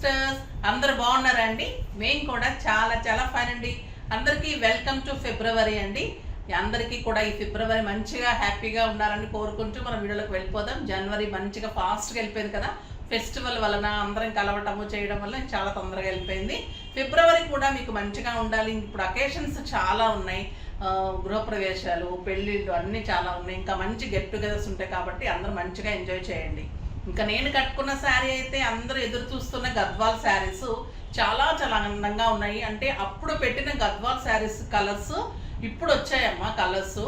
Sisters అందరు బాగున్నారా అండి? మేము కూడా చాలా చాలా ఫైన్ అండి. అందరికీ వెల్కమ్ టు ఫిబ్రవరి అండి. అందరికీ కూడా ఈ ఫిబ్రవరి మంచిగా హ్యాపీగా ఉండాలని కోరుకుంటూ మనం వీడియోలోకి వెళ్ళిపోదాం. జనవరి మంచిగా ఫాస్ట్గా వెళ్ళిపోయింది కదా, ఫెస్టివల్ వలన అందరం కలవటము చేయడం వల్ల చాలా తొందరగా వెళ్ళిపోయింది. ఫిబ్రవరి కూడా మీకు మంచిగా ఉండాలి. ఇప్పుడు అకేషన్స్ చాలా ఉన్నాయి, గృహప్రవేశాలు, పెళ్ళిళ్ళు అన్నీ చాలా ఉన్నాయి. ఇంకా మంచి గెట్ టుగెదర్స్ ఉంటాయి కాబట్టి అందరూ మంచిగా ఎంజాయ్ చేయండి. ఇంకా నేను కట్టుకున్న శారీ అయితే అందరూ ఎదురు చూస్తున్న గద్వాల్ శారీస్ చాలా చాలా అందంగా ఉన్నాయి. అంటే అప్పుడు పెట్టిన గద్వాల్ శారీస్ కలర్స్ ఇప్పుడు వచ్చాయమ్మా కలర్స్.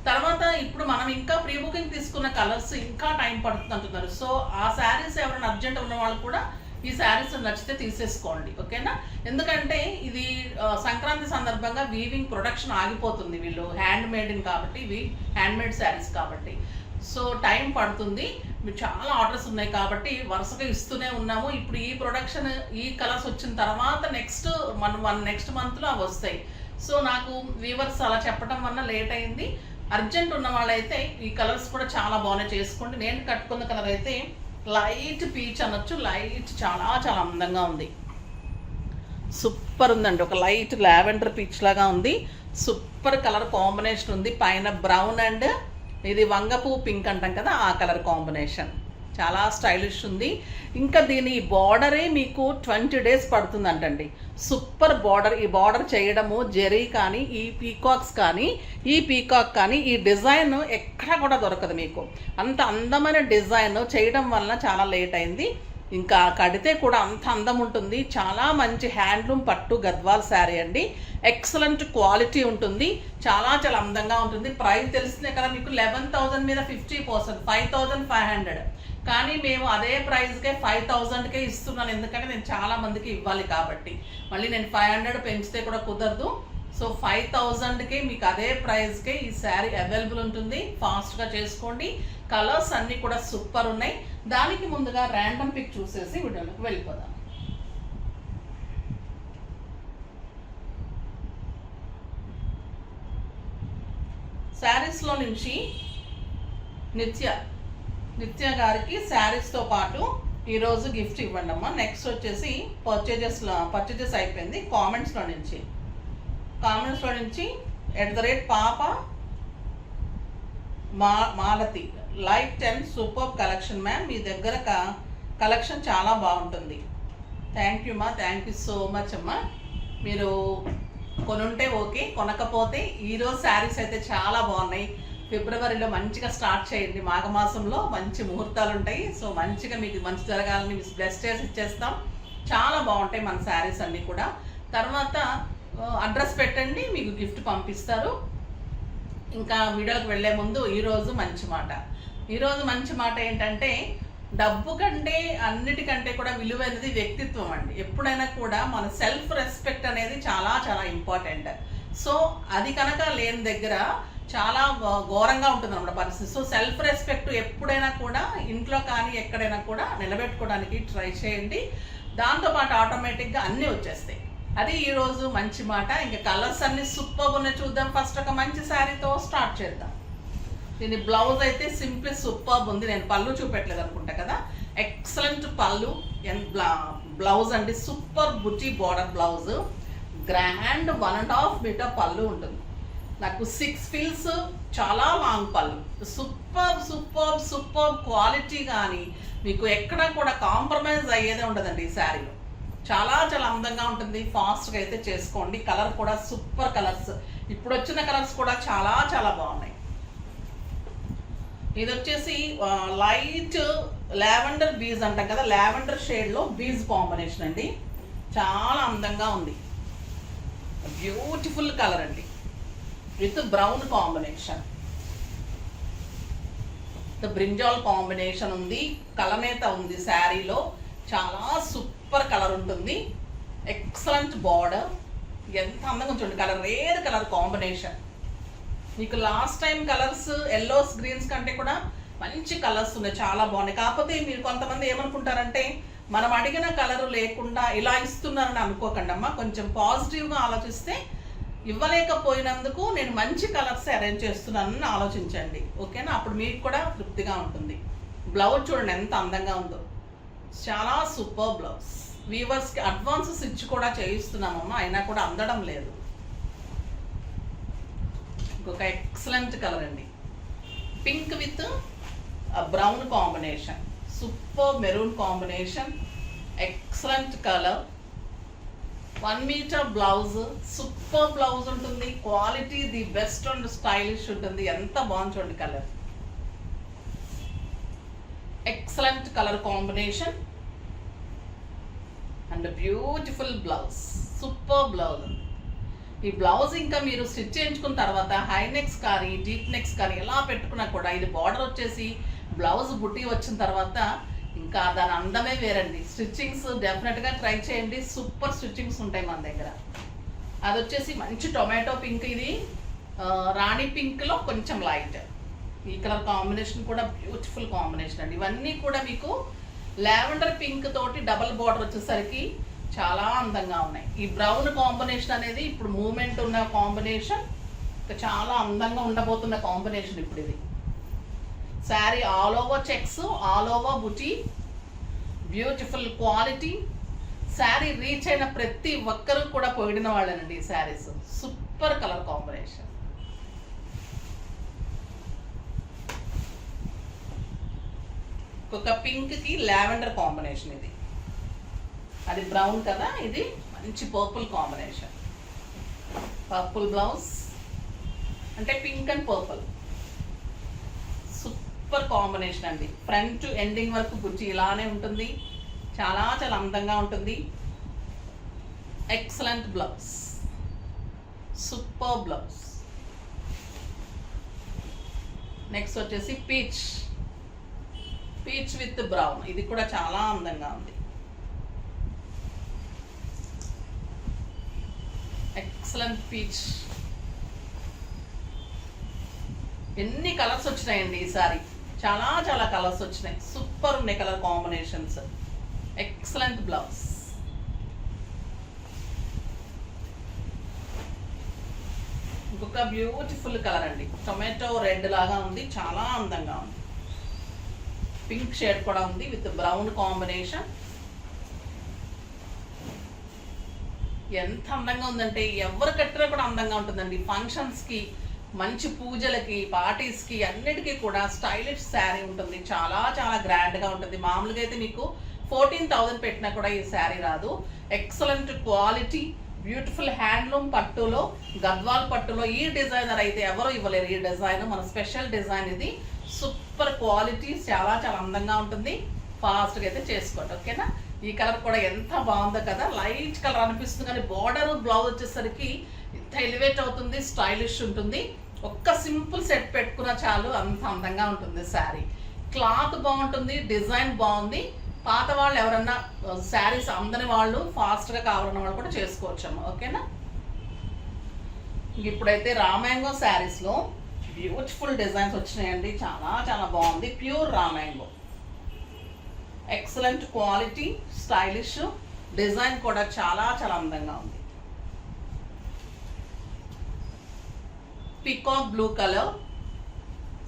తర్వాత ఇప్పుడు మనం ఇంకా ప్రీ బుకింగ్ తీసుకున్న కలర్స్ ఇంకా టైం పడుతుంది అంటున్నారు. సో ఆ శారీస్ ఎవరైనా అర్జెంట్ ఉన్న వాళ్ళు కూడా ఈ శారీస్ నచ్చితే తీసేసుకోండి, ఓకేనా? ఎందుకంటే ఇది సంక్రాంతి సందర్భంగా వీవింగ్ ప్రొడక్షన్ ఆగిపోతుంది. వీళ్ళు హ్యాండ్ మేడ్ కాబట్టి, ఇవి హ్యాండ్ మేడ్ శారీస్ కాబట్టి సో టైం పడుతుంది. మీరు చాలా ఆర్డర్స్ ఉన్నాయి కాబట్టి వరుసగా ఇస్తూనే ఉన్నాము. ఇప్పుడు ఈ ప్రొడక్షన్ ఈ కలర్స్ వచ్చిన తర్వాత నెక్స్ట్ మంత్లో అవి వస్తాయి. సో నాకు వీవర్స్ అలా చెప్పడం వల్ల లేట్ అయింది. అర్జెంట్ ఉన్న వాళ్ళైతే ఈ కలర్స్ కూడా చాలా బాగానే చేసుకోండి. నేను కట్టుకున్న కలర్ అయితే లైట్ పీచ్ అనొచ్చు. లైట్ చాలా చాలా అందంగా ఉంది, సూపర్ ఉందండి. ఒక లైట్ లావెండర్ పీచ్ లాగా ఉంది. సూపర్ కలర్ కాంబినేషన్ ఉంది. పైన బ్రౌన్ అండ్ ఇది వంగపూ పింక్ అంటాం కదా, ఆ కలర్ కాంబినేషన్ చాలా స్టైలిష్ ఉంది. ఇంకా దీని బార్డరే మీకు 20 days పడుతుందంటండి. Super border. ఈ బార్డర్ చేయడము జెరీ కానీ, ఈ పీకాక్స్ కానీ, ఈ డిజైన్ ఎక్కడ కూడా దొరకదు మీకు. అంత అందమైన డిజైన్ చేయడం వలన చాలా లేట్ అయింది. ఇంకా కడితే కూడా అంత అందం ఉంటుంది. చాలా మంచి హ్యాండ్లూమ్ పట్టు గద్వాల్ శారీ అండి. ఎక్సలెంట్ క్వాలిటీ ఉంటుంది. చాలా చాలా అందంగా ఉంటుంది. ప్రైస్ తెలిసిందే కదా మీకు, 11,000 మీద 50%, 5,500. కానీ మేము అదే ప్రైస్కే 5,000కే ఇస్తున్నాను. ఎందుకంటే నేను చాలా మందికి ఇవ్వాలి కాబట్టి. మళ్ళీ నేను 500 పెంచితే కూడా కుదరదు. సో 5,000కే మీకు అదే ప్రైస్కే ఈ శారీ అవైలబుల్ ఉంటుంది. ఫాస్ట్గా చేసుకోండి. కలర్స్ అన్నీ కూడా సూపర్ ఉన్నాయి. దానికి ముందుగా ర్యాండమ్ పిక్ చూసేసి వీడియోలోకి వెళ్ళిపోదాం. శారీస్లో నుంచి నిత్య గారికి శారీస్తో పాటు ఈరోజు గిఫ్ట్ ఇవ్వండి అమ్మా. నెక్స్ట్ వచ్చేసి పర్చేజెస్ అయిపోయింది. కామెంట్స్లో నుంచి @పాప Malathi like 10 super collection ma'am. మీ దగ్గర కలెక్షన్ చాలా బాగుంటుంది. థ్యాంక్ యూ మా, థ్యాంక్ యూ సో మచ్ అమ్మా. మీరు కొనుంటే ఓకే, కొనకపోతే ఈరోజు శారీస్ అయితే చాలా బాగున్నాయి. ఫిబ్రవరిలో మంచిగా స్టార్ట్ చేయండి. మాఘమాసంలో మంచి ముహూర్తాలు ఉంటాయి. సో మంచిగా మీకు మంచి జరగాలని బ్లెస్ చేసి ఇచ్చేస్తాం. చాలా బాగుంటాయి మన శారీస్ అన్నీ కూడా. తర్వాత అడ్రస్ పెట్టండి, మీకు గిఫ్ట్ పంపిస్తారు. ఇంకా వీడియోకి వెళ్ళే ముందు ఈరోజు మంచి మాట ఏంటంటే, డబ్బు కంటే అన్నిటికంటే కూడా విలువైనది వ్యక్తిత్వం అండి. ఎప్పుడైనా కూడా మన సెల్ఫ్ రెస్పెక్ట్ అనేది చాలా చాలా ఇంపార్టెంట్. సో అది కనుక లేని దగ్గర చాలా ఘోరంగా ఉంటుంది అన్నమాట పరిస్థితి. సో సెల్ఫ్ రెస్పెక్ట్ ఎప్పుడైనా కూడా ఇంట్లో కానీ ఎక్కడైనా కూడా నిలబెట్టుకోవడానికి ట్రై చేయండి. దాంతోపాటు ఆటోమేటిక్గా అన్నీ వచ్చేస్తాయి. అది ఈరోజు మంచి మాట. ఇంకా కలర్స్ అన్ని సూపర్ ఉన్నాయి. చూద్దాం. ఫస్ట్ ఒక మంచి శారీతో స్టార్ట్ చేద్దాం. దీని బ్లౌజ్ అయితే సింప్లీ సూపర్ ఉంది. నేను పళ్ళు చూపెట్టలేదు అనుకుంటా కదా. ఎక్సలెంట్ పళ్ళు అండ్ బ్లౌజ్ అండి. సూపర్ బుటీ బార్డర్ బ్లౌజ్. గ్రాండ్ 1.5 మీటర్ పళ్ళు ఉంటుంది. నాకు 6 ఫీల్స్ చాలా లాంగ్ పళ్ళు. సూపర్ క్వాలిటీ కానీ మీకు ఎక్కడ కూడా కాంప్రమైజ్ అయ్యేదే ఉండదండి ఈ శారీలో. చాలా చాలా అందంగా ఉంటుంది. ఫాస్ట్గా అయితే చేసుకోండి. కలర్ కూడా సూపర్ కలర్స్. ఇప్పుడు వచ్చిన కలర్స్ కూడా చాలా చాలా బాగున్నాయి. ఇది వచ్చేసి లైట్ లావెండర్ బీజ్ అంటాం కదా, లావెండర్ షేడ్లో బీజ్ కాంబినేషన్ అండి. చాలా అందంగా ఉంది. బ్యూటిఫుల్ కలర్ అండి with brown combination. Brinjal combination ఉంది. కలనేత ఉంది శారీలో. చాలా సూపర్ కలర్ ఉంటుంది. Excellent border. ఎంత అందంగా చూడండి. Colour rare colour combination. మీకు last time colours yellows greens కంటే కూడా మంచి కలర్స్ ఉన్నాయి. చాలా బాగున్నాయి. కాకపోతే మీరు కొంతమంది ఏమనుకుంటారంటే, మనం అడిగిన కలర్ లేకుండా ఇలా ఇస్తున్నారని అనుకోకండి అమ్మా. కొంచెం పాజిటివ్గా ఆలోచిస్తే, ఇవ్వలేకపోయినందుకు నేను మంచి కలర్స్ అరేంజ్ చేస్తున్నానని ఆలోచించండి, ఓకేనా? అప్పుడు మీకు కూడా తృప్తిగా ఉంటుంది. బ్లౌజ్ చూడండి ఎంత అందంగా ఉందో. చాలా సూపర్ బ్లౌజ్. వీవర్స్కి అడ్వాన్స్ స్టిచ్ కూడా చేయిస్తున్నామమ్మా, అయినా కూడా అందడం లేదు. ఇంకొక ఎక్సలెంట్ కలర్ అండి, pink with brown combination, super maroon combination, excellent colour. 1 metre blouse, super blouse ఉంటుంది, quality the best and stylish ఉంటుంది. ఎంత బాగుంది చూడండి colour, excellent colour combination and beautiful blouse, super blouse. ఈ బ్లౌజ్ ఇంకా మీరు స్టిచ్ చేయించుకున్న తర్వాత హై నెక్స్ కానీ డీప్ నెక్స్ కానీ ఎలా పెట్టుకున్నా కూడా, ఇది బార్డర్ వచ్చేసి బ్లౌజ్ బుట్టి వచ్చిన తర్వాత ఇంకా దాని అందమే వేరండి. స్టిచ్చింగ్స్ డెఫినెట్గా ట్రై చేయండి, సూపర్ స్టిచ్చింగ్స్ ఉంటాయి మన దగ్గర. అది వచ్చేసి మంచి టొమాటో పింక్, ఇది రాణి పింక్లో కొంచెం లైట్. ఈ కలర్ కాంబినేషన్ కూడా బ్యూటిఫుల్ కాంబినేషన్ అండి. ఇవన్నీ కూడా మీకు లావెండర్ పింక్ తోటి డబల్ బార్డర్ వచ్చేసరికి చాలా అందంగా ఉన్నాయి. ఈ బ్రౌన్ కాంబినేషన్ అనేది ఇప్పుడు మూమెంట్ ఉన్న కాంబినేషన్, చాలా అందంగా ఉండబోతున్న కాంబినేషన్ ఇప్పుడు ఇది. Sari all over checks, all over బుటీ, బ్యూటిఫుల్ క్వాలిటీ. శారీ రీచ్ అయిన ప్రతి ఒక్కరు కూడా పొగిడిన వాళ్ళేనండి ఈ శారీస్. Super colour combination. ఒక పింక్కి లావెండర్ కాంబినేషన్, ఇది అది బ్రౌన్ కదా, ఇది మంచి పర్పుల్ కాంబినేషన్. పర్పుల్ బ్లౌజ్ అంటే pink and purple, super combination అండి. ఫ్రంట్ టు ఎండింగ్ వరకు బుజ్జి ఇలానే ఉంటుంది, చాలా చాలా అందంగా ఉంటుంది. Excellent blouse, super blouse. Next వచ్చేసి పీచ్, పీచ్ విత్ బ్రౌన్, ఇది కూడా చాలా అందంగా ఉంది. Excellent peach. ఎన్ని కలర్స్ వచ్చినాయండి ఈసారి, చాలా చాలా కలర్స్ వచ్చినాయి, సూపర్ ఉన్నాయి కలర్ కాంబినేషన్స్. Excellent blouse. ఇంకొక బ్యూటిఫుల్ కలర్ అండి, టొమాటో రెడ్ లాగా ఉంది, చాలా అందంగా ఉంది. పింక్ షేడ్ కూడా ఉంది విత్ బ్రౌన్ కాంబినేషన్. ఎంత అందంగా ఉందంటే ఎవరు కట్టినా కూడా అందంగా ఉంటుందండి. ఫంక్షన్స్కి, మంచి పూజలకి, పార్టీస్కి అన్నిటికీ కూడా స్టైలిష్ శారీ ఉంటుంది, చాలా చాలా గ్రాండ్గా ఉంటుంది. మామూలుగా అయితే మీకు 14,000 పెట్టినా కూడా ఈ శారీ రాదు. ఎక్సలెంట్ క్వాలిటీ, బ్యూటిఫుల్ హ్యాండ్లూమ్ పట్టులో, గద్వాల్ పట్టులో ఈ డిజైనర్ అయితే ఎవరు ఇవ్వలేరు. ఈ డిజైన్ మన స్పెషల్ డిజైన్ ఇది, సూపర్ క్వాలిటీ, చాలా చాలా అందంగా ఉంటుంది. ఫాస్ట్గా అయితే చేసుకోండి, ఓకేనా. ఈ కలర్ కూడా ఎంత బాగుందో కదా, లైట్ కలర్ అనిపిస్తుంది కానీ బార్డర్ బ్లౌజ్ వచ్చేసరికి ఇంత ఎలివేట్ అవుతుంది, స్టైలిష్ ఉంటుంది. ఒక్క సింపుల్ సెట్ పెట్టుకున్నా చాలు, అంత అందంగా ఉంటుంది శారీ. క్లాత్ బాగుంటుంది, డిజైన్ బాగుంది. పాత వాళ్ళు ఎవరన్నా శారీస్ అందని వాళ్ళు, ఫాస్ట్గా కావాలన్న వాళ్ళు కూడా చేసుకోవచ్చమ్మా, ఓకేనా. ఇప్పుడైతే రామాంగో శారీస్లో బ్యూటిఫుల్ డిజైన్స్ వచ్చినాయండి, చాలా చాలా బాగుంది. Pure raw mango, excellent quality, stylish design కూడా చాలా చాలా అందంగా ఉంది. Peacock blue colour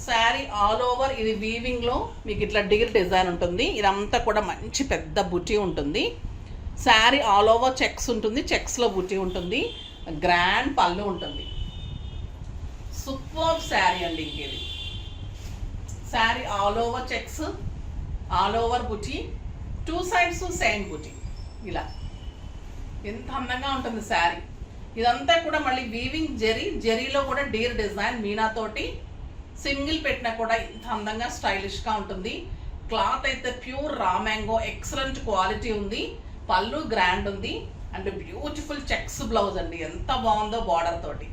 sari all over, ఇది వీవింగ్లో మీకు ఇట్లా డిగిర్ డిజైన్ ఉంటుంది. ఇదంతా కూడా మంచి పెద్ద బుటీ ఉంటుంది. శారీ ఆల్ ఓవర్ చెక్స్ ఉంటుంది, చెక్స్లో బుటీ ఉంటుంది, గ్రాండ్ పళ్ళు ఉంటుంది. సూపర్ శారీ అండి. ఇంకేది sari all over checks, all over బుటీ, 2 సైడ్స్ సేమ్ బుటీ, ఇలా ఎంత అందంగా ఉంటుంది శారీ. ఇదంతా కూడా మళ్ళీ వీవింగ్ జెరీలో కూడా డీర్ డిజైన్ మీనాతోటి సింగిల్ పెట్టినా కూడా ఇంత అందంగా స్టైలిష్గా ఉంటుంది. క్లాత్ అయితే pure raw mango, excellent quality ఉంది. పళ్ళు గ్రాండ్ ఉంది అండ్ బ్యూటిఫుల్ చెక్స్ బ్లౌజ్ అండి, ఎంత బాగుందో బార్డర్ తోటి.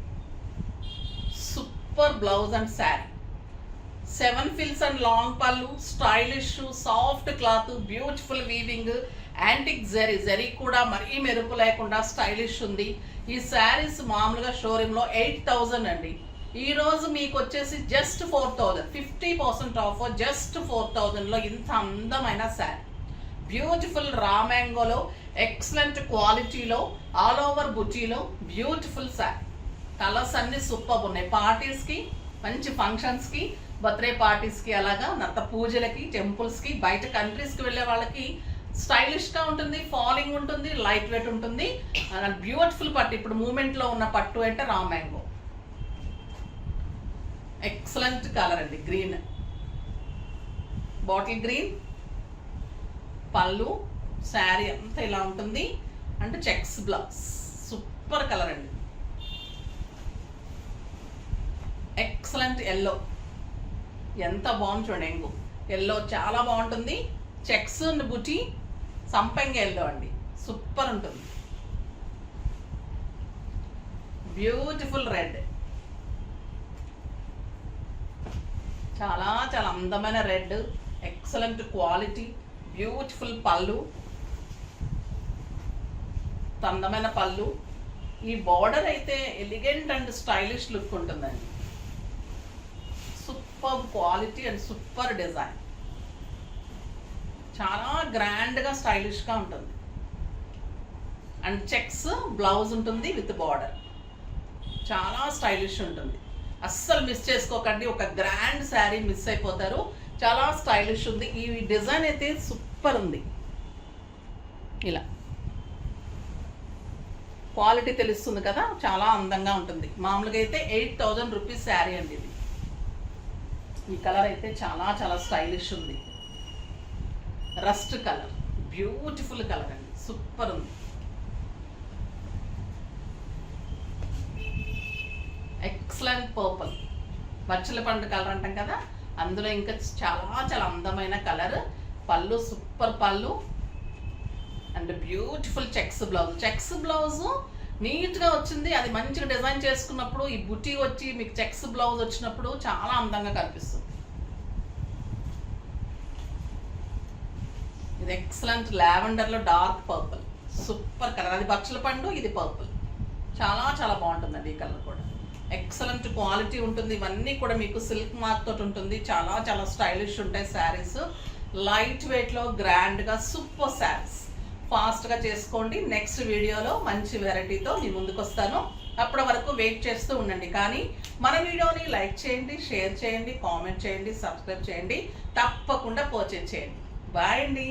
సూపర్ బ్లౌజ్ అండ్ శారీ, 7 ఫిల్స్ అండ్ లాంగ్ పళ్ళు, stylish soft cloth, beautiful weaving, antique zari కూడా మరీ మెరుపు లేకుండా స్టైలిష్ ఉంది. ఈ శారీస్ మామూలుగా షోరూంలో 8,000 అండి, ఈరోజు మీకు వచ్చేసి జస్ట్ 4,000, 50% ఆఫర్, జస్ట్ 4,000లో ఇంత అందమైన శారీ. బ్యూటిఫుల్ రా మ్యాంగోలో, ఎక్సలెంట్ క్వాలిటీలో, ఆల్ ఓవర్ బుటీలో బ్యూటిఫుల్ శారీ. కలర్స్ అన్ని సూపర్ ఉన్నాయి. పార్టీస్కి, మంచి ఫంక్షన్స్కి, బర్త్డే పార్టీస్కి, అలాగా నత్త పూజలకి, టెంపుల్స్కి, బయట కంట్రీస్కి వెళ్ళే వాళ్ళకి స్టైలిష్గా ఉంటుంది, ఫాలింగ్ ఉంటుంది, లైట్ వెయిట్ ఉంటుంది, బ్యూటిఫుల్ పట్టు. ఇప్పుడు మూమెంట్లో ఉన్న పట్టు అంటే రా మ్యాంగో. ఎక్సలెంట్ కలర్ అండి, గ్రీన్, బాటిల్ గ్రీన్. పళ్ళు, శారీ అంతా ఇలా ఉంటుంది. అంటే చెక్స్ బ్లౌజ్, సూపర్ కలర్ అండి. ఎక్సలెంట్ ఎల్లో, ఎంత బాగుంది చూడండి. ఎంగు ఎల్లో చాలా బాగుంటుంది. చెక్స్ అండ్ బుటీ, సంపంగి ఎల్లో అండి, సూపర్ ఉంటుంది. బ్యూటిఫుల్ రెడ్, చాలా చాలా అందమైన రెడ్, ఎక్సలెంట్ క్వాలిటీ, బ్యూటిఫుల్ పళ్ళు, అందమైన పళ్ళు. ఈ బార్డర్ అయితే ఎలిగెంట్ అండ్ స్టైలిష్ లుక్ ఉంటుందండి. Super quality and super design, చాలా గ్రాండ్గా స్టైలిష్గా ఉంటుంది. అండ్ చెక్స్ బ్లౌజ్ ఉంటుంది విత్ బార్డర్, చాలా స్టైలిష్ ఉంటుంది. అస్సలు మిస్ చేసుకోకండి, ఒక గ్రాండ్ శారీ మిస్ అయిపోతారు. చాలా స్టైలిష్ ఉంది. ఈ డిజైన్ అయితే సూపర్ ఉంది. ఇలా క్వాలిటీ తెలుస్తుంది కదా, చాలా అందంగా ఉంటుంది. మామూలుగా అయితే 8,000 రూపీస్ శారీ అండి ఇది. ఈ కలర్ అయితే చాలా చాలా స్టైలిష్ ఉంది. రస్ట్ కలర్, బ్యూటిఫుల్ కలర్ అండి, సూపర్ ఉంది. ఎక్సలెంట్ పర్పుల్, బచ్చల పండు కలర్ అంటాం కదా, అందులో ఇంకా చాలా చాలా అందమైన కలర్. పళ్ళు సూపర్ పళ్ళు and beautiful checks blouse. Checks blouse నీట్గా వచ్చింది. అది మంచిగా డిజైన్ చేసుకున్నప్పుడు, ఈ బుటీ వచ్చి మీకు చెక్స్ బ్లౌజ్ వచ్చినప్పుడు చాలా అందంగా కనిపిస్తుంది. ఇది ఎక్సలెంట్ లావెండర్లో డార్క్ పర్పుల్, సూపర్ కలర్. అది బచ్చల పండు, ఇది పర్పుల్, చాలా చాలా బాగుంటుందండి ఈ కలర్ కూడా. ఎక్సలెంట్ క్వాలిటీ ఉంటుంది. ఇవన్నీ కూడా మీకు సిల్క్ మార్క్ తోటి ఉంటుంది. చాలా చాలా స్టైలిష్ ఉంటాయి శారీస్. లైట్ వెయిట్లో గ్రాండ్గా సూపర్ శారీస్. ఫాస్ట్గా చేసుకోండి. నెక్స్ట్ వీడియోలో మంచి వెరైటీతో మీ ముందుకు వస్తాను. అప్పటి వరకు వెయిట్ చేస్తూ ఉండండి. కానీ మన వీడియోని లైక్ చేయండి, షేర్ చేయండి, కామెంట్ చేయండి, సబ్స్క్రైబ్ చేయండి, తప్పకుండా పర్చేజ్ చేయండి. బాయ్ అండి.